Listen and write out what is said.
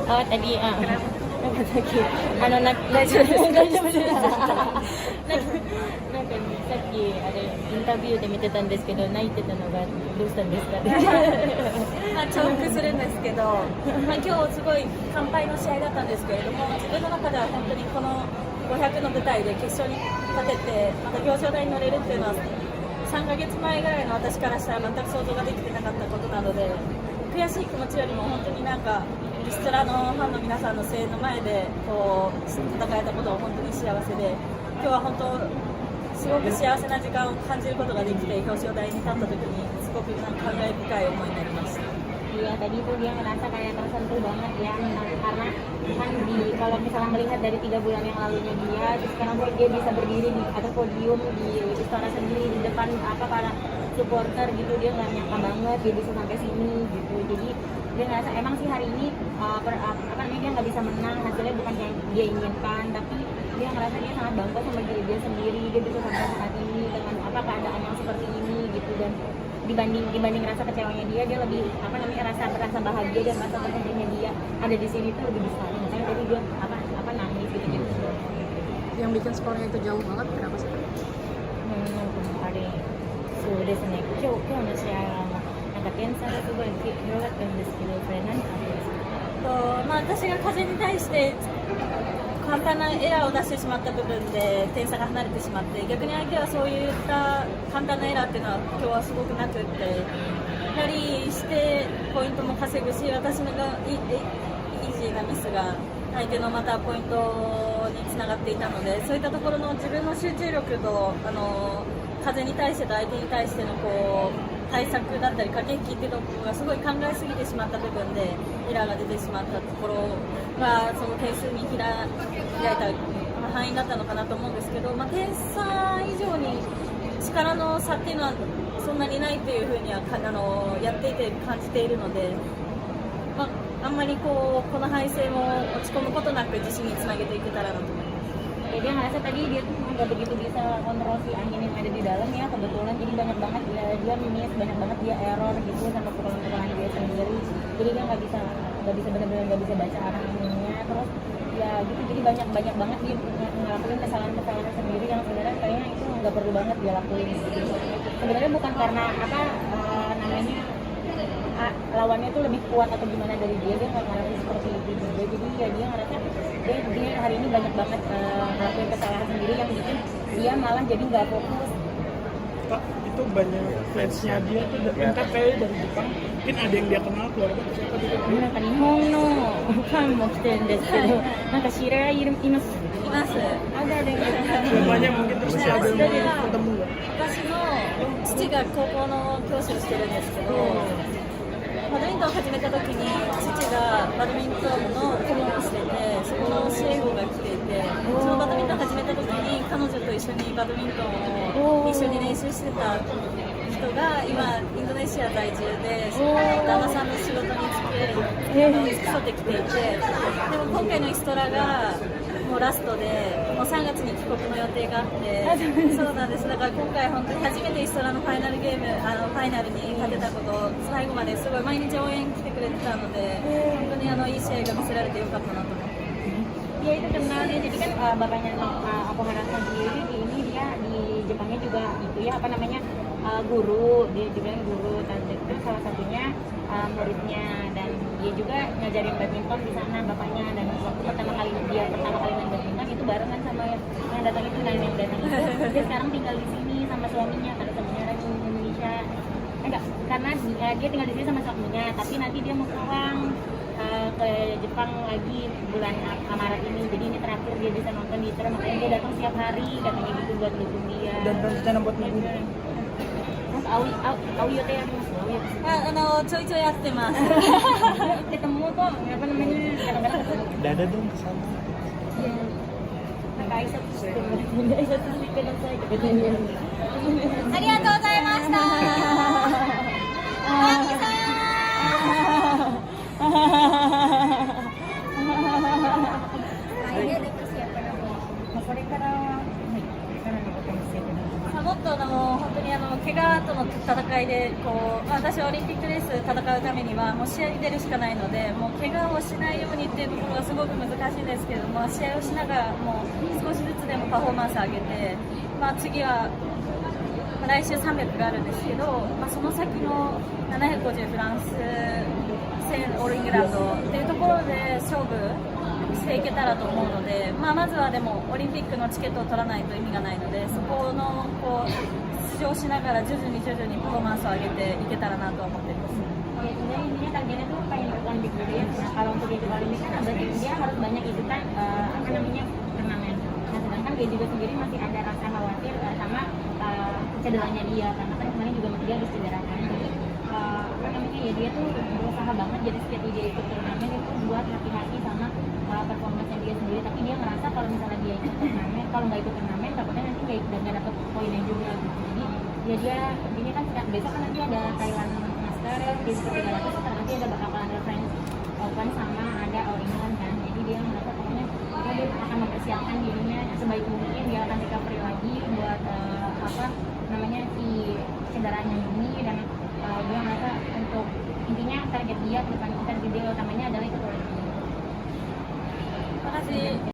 Oh, tadi, Kenapa?大丈夫です。大丈夫です。なんかさっきあれインタビューで見てたんですけど、泣いてたのがどうしたんですかね。重複するんですけど、今日すごい乾杯の試合だったんですけれども、自分の中では本当にこの500の舞台で決勝に立てて、また表彰台に乗れるっていうのは、3ヶ月前ぐらいの私からしたら全く想像ができてなかったことなので、悔しい気持ちよりも本当になんか、リストラのファンの皆さんの声援の前でこう戦えたことを本当に幸せで、今日は本当すごく幸せな時間を感じることができて、表彰台に立った時にすごくなんか感慨深い思いになりました。Iya, tadi tuh dia ngerasa kayak tersentuh banget ya, karena kan kalau misalnya melihat dari 3 bulan yang lalunya dia, terus sekarang dia bisa berdiri di atas podium di Istora sendiri di depan para supporter gitu, dia nggak nyangka banget dia bisa sampai sini gitu. Jadi dia ngerasa emang sih hari ini dia nggak bisa menang, hasilnya bukan yang dia inginkan, tapi dia ngerasa dia sangat bangga sama diri dia sendiri, dia bisa sampai saat ini dengan keadaan yang seperti ini gitu. Dan dibanding rasa kecewanya dia lebih rasa bahagia dan rasa tersentuhnya dia ada di sini tuh lebih besar. Makanya tadi dia nangis gitu. Yang bikin skornya itu jauh banget kenapa sih? あれそうですね。今日の試合はなんか点差がすごい広がったんですけど、それ何かあったんですか？私が風に対して簡単なエラーを出してしまった部分で点差が離れてしまって、逆に相手はそういった簡単なエラーっていうのは今日はすごくなくって、やはりしてポイントも稼ぐし、私のがイージーなミスが相手のまたポイントにつながっていたので、そういったところの自分の集中力と風に対してと相手に対してのこう対策だったり駆け引きっていうところがすごい考えすぎてしまった部分でエラーが出てしまったところがその点数に開いた範囲だったのかなと思うんですけど、点差以上に力の差っていうのはそんなにないというふうにはやっていて感じているので、あんまりこの敗戦を落ち込むことなく自信につなげていけたらなと思います。Dia ngerasa tadi dia tuh nggak begitu bisa kontrol si angin yang ada di dalam ya, kebetulan jadi banyak banget dia miss, banyak banget dia error gitu sama pukulan-pukulan dia sendiri, jadi dia nggak bisa benar-benar nggak bisa baca arah anginnya, terus ya gitu, jadi banyak banget dia ngelakuin kesalahan sendiri yang sebenarnya kayaknya itu nggak perlu banget dia lakuin gitu. Sebenarnya bukan karena lawannya itu lebih kuat atau gimana dari dia nggak ngerasa seperti itu juga, jadi ya dia ngerasa dia hari ini banyak banget ngelakuin kesalahan sendiri yang bikin dia malah jadi nggak fokus. Pak, itu banyak fansnya dia tuh entah kayak dari Jepang, mungkin ada yang dia kenal keluarga siapa gitu. なんか日本のファンも来てるんですけど、なんか知り合いいます？います。Rumahnya mungkin terus ada yang ketemu nggak? 私の父が高校の教師をしてるんですけど、バドミントンを始めた時に父がバドミントンの顧問をしてて、そこの教え子が来ていて、そのバドミントンを始めた時に彼女と一緒にバドミントンを一緒に練習してた人が今インドネシア在住で、旦那さんの仕事に付き添ってきていて、でも今回のイストラがもうラストで、もう3月に帰国の予定があって、そうなんです。だから今回本当に初めてイストラのファイナルゲーム、ファイナルに勝てたことを最後まですごい毎日応援来てくれてたので、本当にいい試合が見せられてよかったなと思って。Dia itu kenal dia, jadi kan bapaknya Okuhara sendiri dia di Jepangnya juga itu ya guru, dia juga guru, tante itu salah satunya muridnya, dan dia juga ngajarin badminton di sana bapaknya, dan waktu pertama kali main badminton itu barengan sama yang datang itu, dan yang datang itu dia sekarang tinggal di sini sama suaminya, karena suaminya orang Indonesia, karena dia tinggal di sini sama suaminya, tapi nanti dia mau pulang ke Jepang lagi bulan Maret ini, jadi ini terakhir dia bisa nonton di Istora, makanya dia datang setiap hari katanya gitu buat dukung dia. Dan rencana buat minggu Mas Awi yote ya Mas? ちょいちょいやってます。 ketemu kok, kadang-kadang ketemu. Dada dong kesana. Iya. Aisyah kadang saya ketemu. ありがとうございました。もっと本当に怪我との戦いでこう、私はオリンピックレース戦うためにはもう試合に出るしかないので、もう怪我をしないようにっていうところがすごく難しいんですけども、試合をしながらもう少しずつでもパフォーマンス上げて、次は来週300があるんですけど、その先の750フランス戦オールイングランドっていうところで勝負していけたらと思うので、まずはでもオリンピックのチケットを取らないと意味がないので、そこの出場しながら徐々にパフォーマンスを上げていけたらなと思っています。Ya, sebenarnya intinya targetnya tuh pengen ikut Olimpik dulu ya. Nah, kalau untuk ikut Olimpik kan berarti dia harus banyak ikutan turnamen. Nah, sedangkan dia juga sendiri masih ada rasa khawatir sama cederanya dia, karena kan kemarin juga dia habis cedera kan. Jadi ya dia tuh berusaha banget, jadi setiap dia ikut turnamen itu buat hati-hati sama performanya dia sendiri. Tapi dia ngerasa kalau misalnya dia ikut turnamen, kalau nggak ikut turnamen takutnya nanti nggak dapet poinnya juga gitu. Jadi ya dia ini kan besok kan nanti ada Thailand Master di 300, nanti ada bakalan ada French Open sama ada All England kan. Jadi dia merasa pokoknya dia akan mempersiapkan dirinya sebaik mungkin, dia akan recovery lagi buat si cederanya ini, dan dia merasa untuk intinya target dia utamanya adalah ikut Olimpik. Terima kasih.